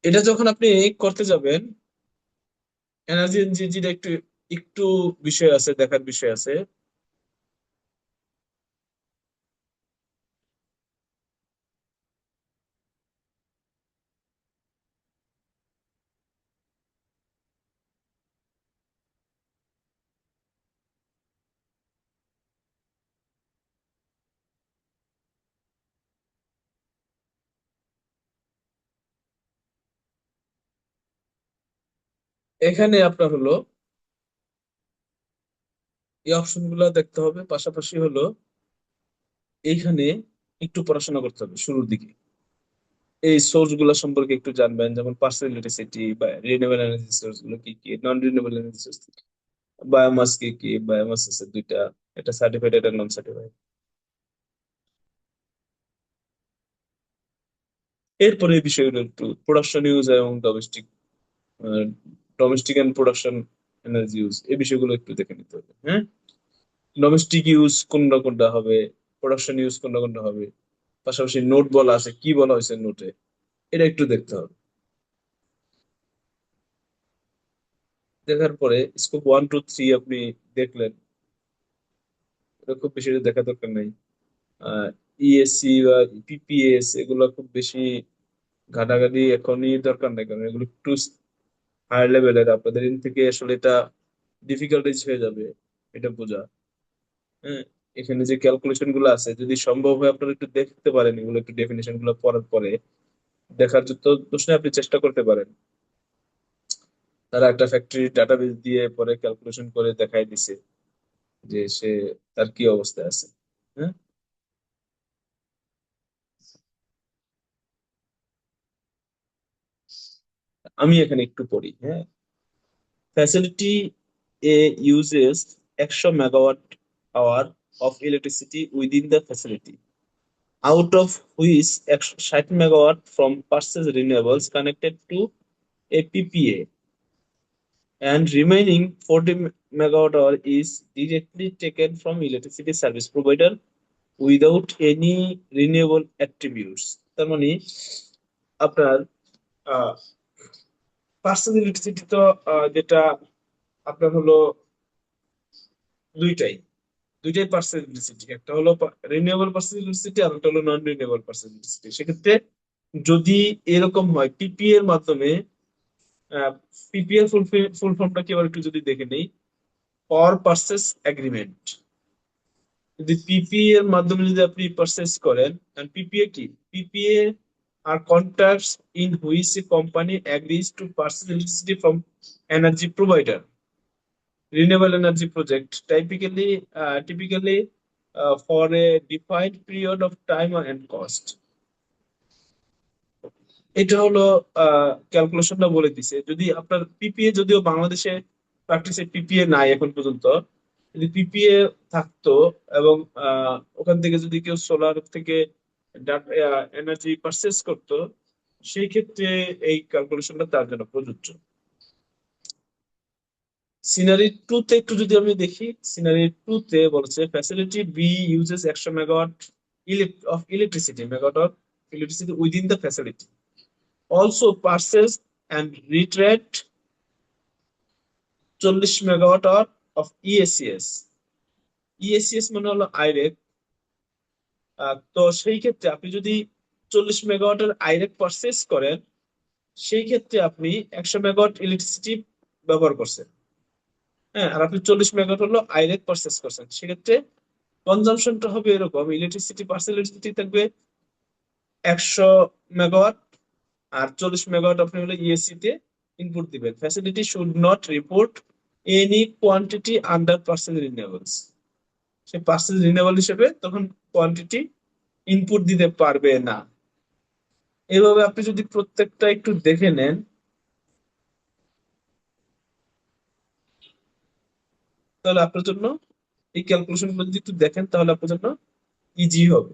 এটা যখন আপনি করতে যাবেন, এনার্জি এনজিজির একটু একটু বিষয় আছে, দেখার বিষয় আছে। এখানে আপনার হলো এই অপশন গুলো দেখতে হবে, পাশাপাশি হলো এইখানে একটু পড়াশোনা করতে হবে শুরুর দিকে। এই সোর্স গুলো সম্পর্কে একটু জানবেন, যেমন পার্সোনাল ইলেকট্রিসিটি বা রিনিউয়েবল এনার্জি সোর্স গুলো কি কি, নন রিনিউয়েবল এনার্জি সোর্স, বায়োমাস কি কি, বায়োমাস আছে দুইটা, এটা সার্টিফাইড, এটা নন সার্টিফাইড। এরপরে এই বিষয়গুলো একটু প্রোডাকশন ইউজ এবং domestic, domestic and production energy use, এই বিষয়গুলো একটু দেখে নিতে হবে। হ্যাঁ, ডোমেস্টিক ইউজ কোনটা কোনটা হবে, প্রোডাকশন ইউজ কোনটা কোনটা হবে, পাশাপাশি নোট বলা আছে, কি বলা হয়েছে নোটে, এটা একটু দেখতে হবে। দেখার পরে স্কোপ 1 2 3 আপনি দেখলেন, এটা খুব বেশি দেখা দরকার নাই। ইএসসি বা পিপিএস এগুলো খুব বেশি ঘাটাঘাটি এখনই দরকার নাই, কারণ এগুলো একটু হায়ার লেভেলের, আপনাদের দিন থেকে আসলে এটা ডিফিকাল্টিজ হয়ে যাবে এটা বোঝা। হ্যাঁ, এখানে যে ক্যালকুলেশন গুলো আছে, যদি সম্ভব হয় আপনারা একটু দেখতে পারেন, এগুলো একটু ডেফিনেশন গুলো পড়ার পরে দেখার যত প্রশ্নে আপনি চেষ্টা করতে পারেন। তারা একটা ফ্যাক্টরি ডাটাবেস দিয়ে পরে ক্যালকুলেশন করে দেখাই দিছে যে সে তার কি অবস্থায় আছে। হ্যাঁ, আমি এখানে একটু পড়ি। হ্যাঁ, facility a uses 100 megawatt hour of electricity within the facility, out of which 60 megawatt from purchased renewables connected to a PPA, and remaining 40 megawatt hour is directly taken from electricity service provider without any renewable attributes। তার মানে আপনার personal electricity তো যেটা আপনার হলো দুইটাই দুইটাই personal electricity, একটা হলো রিনিউয়েবল পার্সোনাল ইলেকট্রিসিটি আর একটা হলো নন রিনিউয়েবল পার্সোনাল ইলেকট্রিসিটি। সেক্ষেত্রে যদি এরকম হয় পিপিএ এর মাধ্যমে, পিপিএ ফুল ফুল ফর্মটা কি আবার একটু যদি দেখে নেই, পাওয়ার পারচেস এগ্রিমেন্ট। যদি পিপিএ এর মাধ্যমে যদি আপনি পারচেস করেন, পিপিএ কি, PPA are contracts in which a company agrees to purchase electricity from energy provider, renewable energy project, typically for a defined period of time and cost। এটা হলো ক্যালকুলেশনটা বলে দিছে। যদি আপনার পিপিএ, যদিও বাংলাদেশে প্র্যাকটিসে পিপিএ নাই এখন পর্যন্ত, যদি পিপিএ থাকতো এবং ওখান থেকে যদি কেউ সোলার থেকে এনার্জি পারচেস করতো, সেই ক্ষেত্রে এই ক্যালকুলেশনটা তার জন্য প্রযোজ্য। সিনারি টু তে একটু যদি আমি দেখি, সিনারি টু তে বলছে facility B uses 100 megawatt of electricity, megawatt of electricity within the facility, also purchases and retire 40 megawatt of EACS. EACS মানে হলো আইরেক। তো সেই ক্ষেত্রে আপনি যদি 40 মেগাওয়াটের আইরেক পারচেস করেন, সেই ক্ষেত্রে আপনি 100 মেগাওয়াট ইলেকট্রিসিটি ব্যবহার করছেন। হ্যাঁ, আর আপনি 40 মেগাওয়াট হলো আইরেক পারচেস করছেন, সেক্ষেত্রে কনজাম্পশনটা হবে এরকম, ইলেকট্রিসিটি পার্সেল ইলেকট্রিসিটি থাকবে 100 মেগাওয়াট, আর 40 মেগাওয়াট আপনি হলো ইএসসি তে ইনপুট দিবেন। Facility should not report any quantity under purchased renewables, সে পার্সেল রিনিউয়েবল হিসেবে তখন কোয়ান্টিটি ইনপুট দিতে পারবে না। এইভাবে আপনি যদি প্রত্যেকটা একটু দেখে নেন, তাহলে আপনার জন্য এই ক্যালকুলেশন গুলো যদি একটু দেখেন, তাহলে আপনার জন্য ইজি হবে।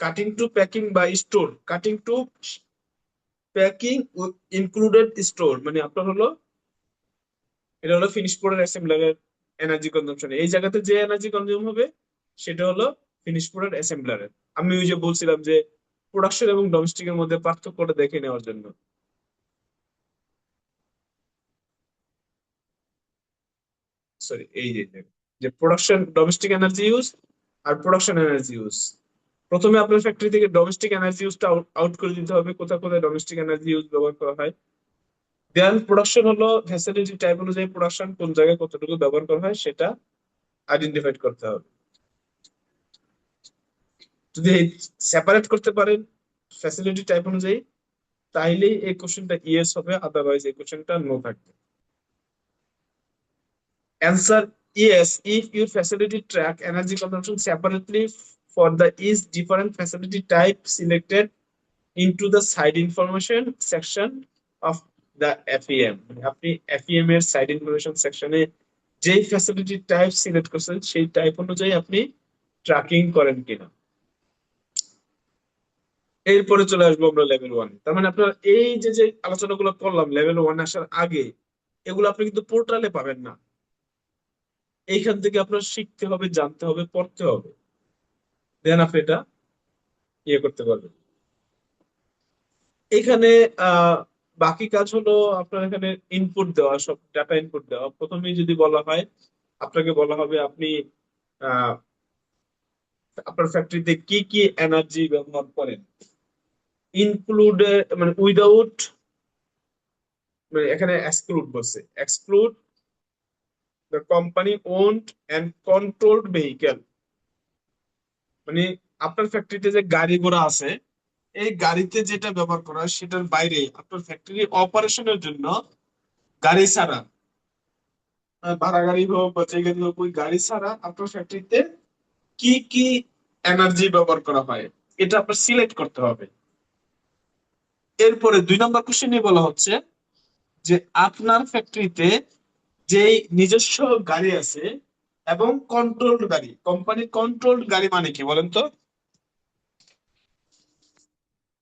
কাটিং টু প্যাকিং বা store, cutting to packing included store, মানে আপনার হলো এটা হলো ফিনিশ প্রোডাক্ট অ্যাসেম্বলারের এনার্জি কনজাম্পশন। এই জায়গাতে যে এনার্জি কনজিউম হবে সেটা হলো ফিনিশ প্রোডাক্ট অ্যাসেম্বলারের। আমি ওই যে বলছিলাম যে প্রোডাকশন এবং ডোমেস্টিকের মধ্যে পার্থক্যটা দেখে নেওয়ার জন্য। সরি, এই যে যে প্রোডাকশন ডোমেস্টিক এনার্জি ইউজ আর প্রোডাকশন এনার্জি ইউজ। প্রথমে আপনার ফ্যাক্টরি থেকে ডোমেস্টিক এনার্জি ইউজটা আউট করে দিতে হবে, কোথায় কোথায় ডোমেস্টিক এনার্জি ইউজ ব্যবহার করা হয়। দেন প্রোডাকশন হলো ফ্যাসিলিটি টাইপ অনুযায়ী প্রোডাকশন কোন জায়গায় কতটুকু ব্যবহার করা হয় সেটা আইডেন্টিফাইড করতে হবে। যদি সেপারেট করতে পারেন ফ্যাসিলিটি টাইপ অনুযায়ী, তাইলেই এই কোশ্চেনটা ইয়েস হবে, আদারওয়াইজ এই কোশ্চেনটা নো থাকবে। Answer yes if your facility track energy consumption separately for the each different facility type selected into the side information section of the FEM. আপনি FEM এর সাইড ইনফরমেশন সেকশনে যেই ফ্যাসিলিটি টাইপ সিলেক্ট করছেন সেই type অনুযায়ী আপনি tracking করেন কিনা। এরপরে চলে আসবো আমরা লেভেল ওয়ান। তার মানে আপনার এই যে যে আলোচনাগুলো করলাম লেভেল ওয়ান আসার আগে, এগুলো আপনি কিন্তু পোর্টালে পাবেন না। এইখান থেকে আপনার শিখতে হবে, জানতে হবে, পড়তে হবে, দেন আপনি এটা ইয়ে করতে পারবেন। এখানে আহ বাকি কাজ হলো আপনার এখানে ইনপুট দেওয়া, সব ডাটা ইনপুট দেওয়া। প্রথমেই যদি বলা হয়, আপনাকে বলা হবে আপনি আহ আপনার ফ্যাক্টরিতে কি কি এনার্জি ব্যবহার করেন, ইনক্লুড মানে উইদাউট, মানে এখানে এক্সক্লুড বলছে, exclude the company owned and controlled vehicle. মানে আপনার ফ্যাক্টরিতে যে গাড়ি ঘোড়া আছে, এই গাড়িতে যেটা ব্যবহার করা হয় সেটার বাইরে আপনার ফ্যাক্টরি অপারেশনের জন্য গাড়ি ছাড়া, ভাড়া গাড়ি হোক বা যে গাড়ি হোক, ওই গাড়ি ছাড়া আপনার ফ্যাক্টরিতে কি কি এনার্জি ব্যবহার করা হয় এটা আপনার সিলেক্ট করতে হবে। এরপরে 2 নম্বর কোশ্চেনে বলা হচ্ছে যে আপনার ফ্যাক্টরিতে যেই নিজস্ব গাড়ি আছে এবং কন্ট্রোলড গাড়ি, কোম্পানি কন্ট্রোলড গাড়ি মানে কি বলেন তো?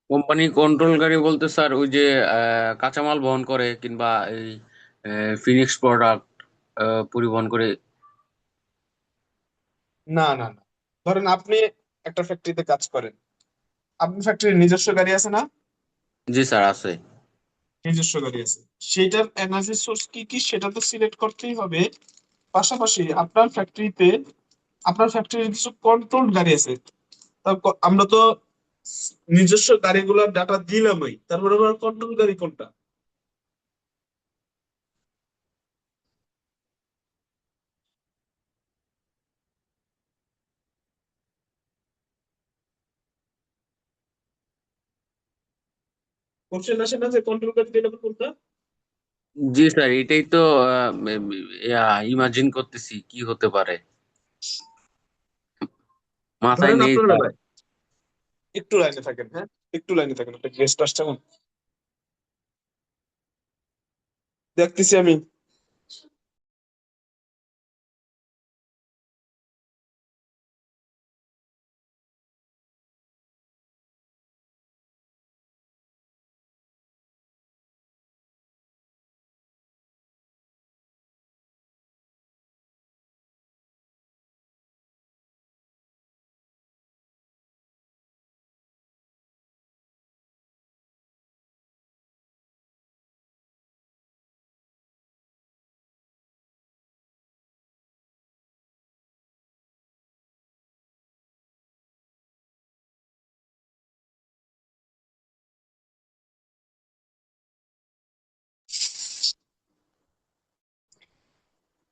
কোম্পানি কন্ট্রোল গাড়ি বলতে স্যার ওই যে কাঁচামাল বহন করে কিংবা এই ফিনিক্স প্রোডাক্ট পরিবহন করে। না না না, ধরেন আপনি একটা ফ্যাক্টরিতে কাজ করেন, আপনার ফ্যাক্টরির নিজস্ব গাড়ি আছে না? জি স্যার আছে। নিজস্ব গাড়ি আছে, সেটার এনার্জি সোর্স কি কি সেটা তো সিলেক্ট করতেই হবে। পাশাপাশি আপনার ফ্যাক্টরির কিছু কন্ট্রোল গাড়ি আছে। আমরা তো নিজস্ব গাড়িগুলোর ডাটা দিলামই, তারপরে আবার কন্ট্রোল গাড়ি কোনটা? কোশ্চেন আসে না যে কন্ট্রোল গাড়ি দিলাম কোনটা? জি স্যার, এটাই তো ইমাজিন করতেছি কি হতে পারে, মাথায় ধরেন নেই আপনার স্যার। বেলায়, একটু লাইনে থাকেন, হ্যাঁ একটু লাইনে থাকেন, একটা গেস্ট আসছে এখন, দেখতেছি আমি।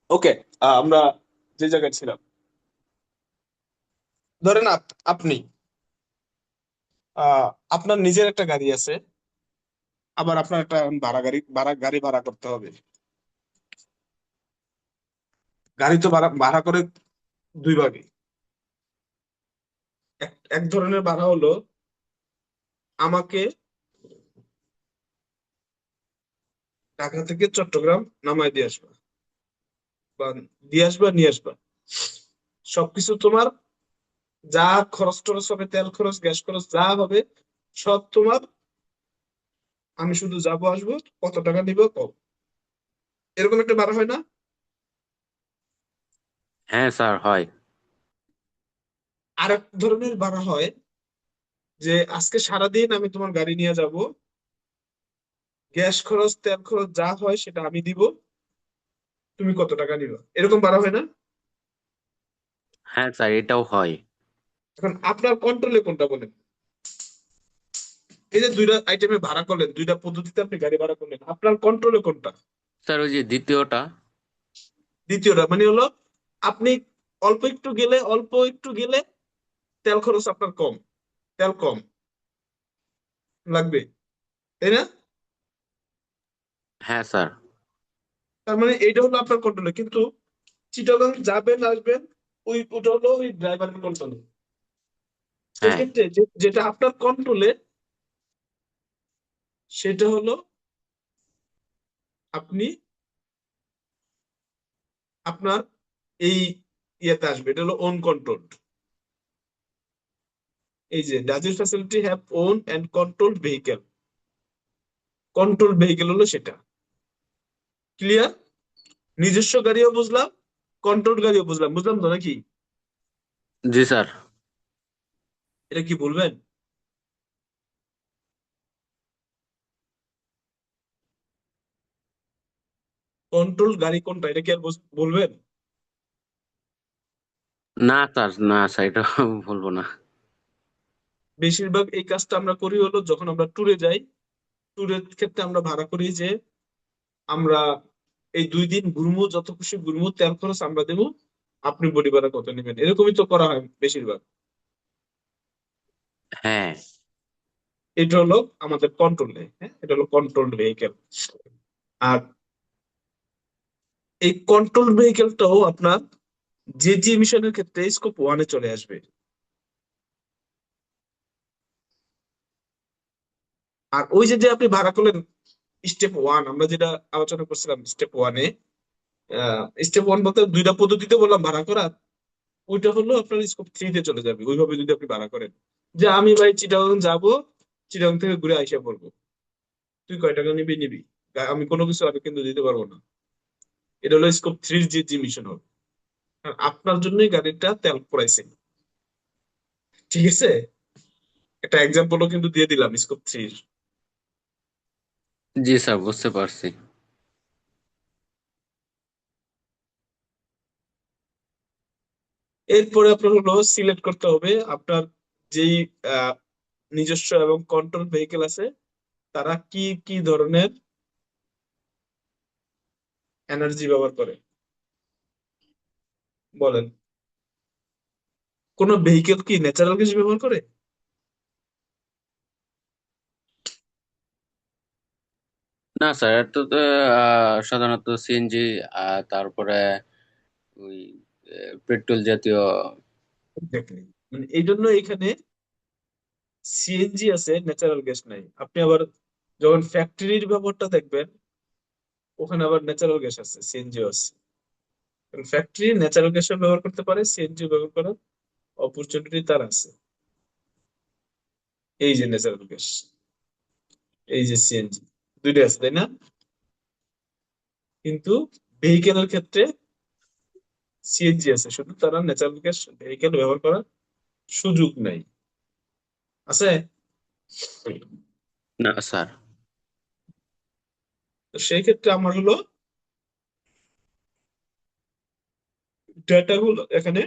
ওকে, আমরা যে জায়গায় ছিলাম, ধরেন আপনি আহ আপনার নিজের একটা গাড়ি আছে, আবার আপনার একটা ভাড়া গাড়ি ভাড়া করতে হবে। গাড়ি তো ভাড়া ভাড়া করে দুই ভাগে। এক ধরনের ভাড়া হলো আমাকে ঢাকা থেকে চট্টগ্রাম নামায় দিয়ে আসবা, বা দিয়ে আসবা নিয়ে আসবা, সবকিছু তোমার যা খরচ টরচ হবে, তেল খরচ, গ্যাস খরচ যা হবে, সব তোমার। আমি শুধু যাবো আসবো, কত টাকা নিব কম, এরকম একটা বাড়া হয় না? হ্যাঁ স্যার, হয়। আর এক ধরনের বাড়া হয় যে আজকে সারাদিন আমি তোমার গাড়ি নিয়ে যাব, গ্যাস খরচ তেল খরচ যা হয় সেটা আমি দিব, তুমি কত টাকা নিবা, এরকম বাড়া হয় না? হ্যাঁ স্যার, এটাও হয়। এখন আপনার কন্ট্রোলে কোনটা বলেন? এই যে দুইটা আইটেমে ভাড়া করলেন, দুইটা পদ্ধতিতে আপনি গাড়ি ভাড়া করলেন, আপনার কন্ট্রোলে কোনটা? স্যার ওই যে দ্বিতীয়টা। দ্বিতীয়টা মানে হলো, আপনি অল্প একটু গেলে তেল খরচ আপনার কম, তেল কম লাগবে, তাই না? হ্যাঁ স্যার। তার মানে এইটা হলো আপনার কন্ট্রোলে, কিন্তু চিটাগাং যাবেন আসবেন, ওটা হলো ওই ড্রাইভারের কন্ট্রোলে। হ্যাঁ সেক্ষেত্রে যেটা আপনার কন্ট্রোলে, সেটা হলো আপনি আপনার এই ইয়েতে আসবে, এটা হলো ওন কন্ট্রোল। এই যে does your facility have own and control vehicle, control vehicle হলো সেটা। ক্লিয়ার? নিজস্ব গাড়িও বুঝলাম, কন্ট্রোল গাড়িও বুঝলাম, বুঝলাম তো নাকি? জি স্যার। এটা কি বলবেন? কন্ট্রোল গাড়ি কোনটা, এটা কি আর বলবেন? না স্যার, না স্যার, এটা বলবো না। বেশিরভাগ এই কাজটা আমরা করি হলো যখন আমরা ট্যুরে যাই। ট্যুরের ক্ষেত্রে আমরা ভাড়া করি যে আমরা এই 2 দিন ঘুরবো, যত খুশি ঘুরবো, তেল খরচ আমরা দেবো, আপনি বডি ভাড়া কত নেবেন, এরকমই তো করা হয় বেশিরভাগ। হ্যাঁ। এটা হলো আমাদের কন্ট্রোলে, হ্যাঁ, এটা হলো কন্ট্রোল ভেহিকেল। আর এই কন্ট্রোল ভেহিকেলটাও আপনার জেজি মিশনের ক্ষেত্রে স্কোপ ওয়ানে চলে আসবে। আর ওই যে যে আপনি ভাড়া করলেন স্টেপ ওয়ান, আমরা যেটা আলোচনা করছিলাম স্টেপ ওয়ানে, স্টেপ ওয়ান বলতে দুইটা পদ্ধতিতে বললাম ভাড়া করা, ওইটা হলো আপনার স্কোপ থ্রিতে চলে যাবে ওইভাবে যদি আপনি ভাড়া করেন। যে আমি ভাই চিটাগাং যাবো, চিটাগাং থেকে ঘুরে আইসা পড়বো, তুই কয় টাকা নিবি নিবি, আমি কোনো কিছু আমি কিন্তু দিতে পারবো না। এটা হলো স্কোপ থ্রির যে যে মিশন হবে। আর আপনার জন্যই গাড়িটা তেল পড়াইছে, ঠিক আছে? একটা এক্সাম্পলও কিন্তু দিয়ে দিলাম স্কোপ থ্রির। জি স্যার, বুঝতে পারছি। এরপরে আপনার হলো সিলেক্ট করতে হবে আপনার যেই আহ, নিজস্ব এবং কন্ট্রোল ভেহিকেল আছে, তারা কি কি ধরনের এনার্জি ব্যবহার করে বলেন। কোন ভেহিকেল কি ন্যাচারাল গ্যাস ব্যবহার করে? না স্যার, এটা তো সাধারণত সিএনজি, তারপরে ওই পেট্রোল জাতীয়। Exactly. মানে এই জন্য এখানে সিএনজি আছে, ন্যাচারাল গ্যাস নাই। আপনি আবার যখন ফ্যাক্টরির ব্যবহারটা দেখবেন, ওখানে আবার ন্যাচারাল গ্যাস আছে, সিএনজি আছে। ফ্যাক্টরি ন্যাচারাল গ্যাসও ব্যবহার করতে পারে, সিএনজি ব্যবহার করার অপরচুনিটি তার আছে। এই যে ন্যাচারাল গ্যাস, এই যে সিএনজি, দুইটা আছে তাই না? কিন্তু ভেহিকেলের ক্ষেত্রে সিএনজি আছে, শুধু তারা ন্যাচারাল গ্যাস ভেহিকেল ব্যবহার করার সুযোগ নাই। আছে? না স্যার। তো সেই ক্ষেত্রে আমার হলো ডেটা গুলো এখানে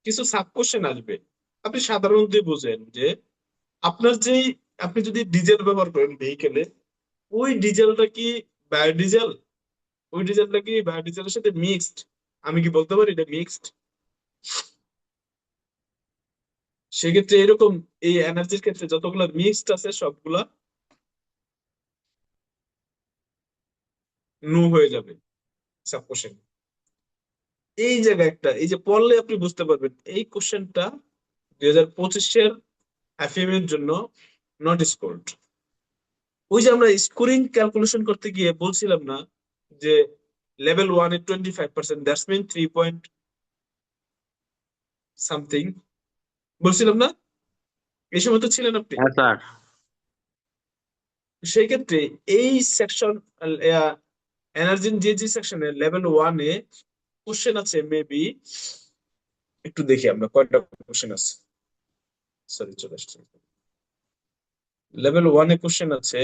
কিছু সাব কোশ্চেন আসবে। আপনি সাধারণত বুঝেন যে আপনার যেই, আপনি যদি ডিজেল ব্যবহার করেন ভেহিকেলে, ওই ডিজেলটা কি বায়োডিজেল, ওই ডিজেলটা কি বায়োডিজেলের সাথে মিক্সড, আমি কি বলতে পারি এটা মিক্সড? সেক্ষেত্রে এরকম এই এনার্জির ক্ষেত্রে যতগুলো মিক্সড আছে সবগুলা নো হয়ে যাবে সাব কোশ্চেন। এই জায়গায় একটা, এই যে পড়লে আপনি বুঝতে পারবেন এই কোশ্চেনটা 2025-এর এফএম এর জন্য নট স্কোরড। ওই যে আমরা স্কোরিং ক্যালকুলেশন করতে গিয়ে বলছিলাম না যে লেভেল ওয়ান এর 25%, দ্যাটস মিন 3 পয়েন্ট সামথিং, বলছিলাম না, এই সময় তো ছিলেন আপনি। হ্যাঁ স্যার। সেই ক্ষেত্রে এই সেকশন, এনার্জি যে যে সেকশনে লেভেল 1-এ কোশ্চেন আছে মেবি, একটু দেখি আমরা কয়টা কোশ্চেন আছে। সরি, চলে আসছে। লেভেল 1-এ কোশ্চেন আছে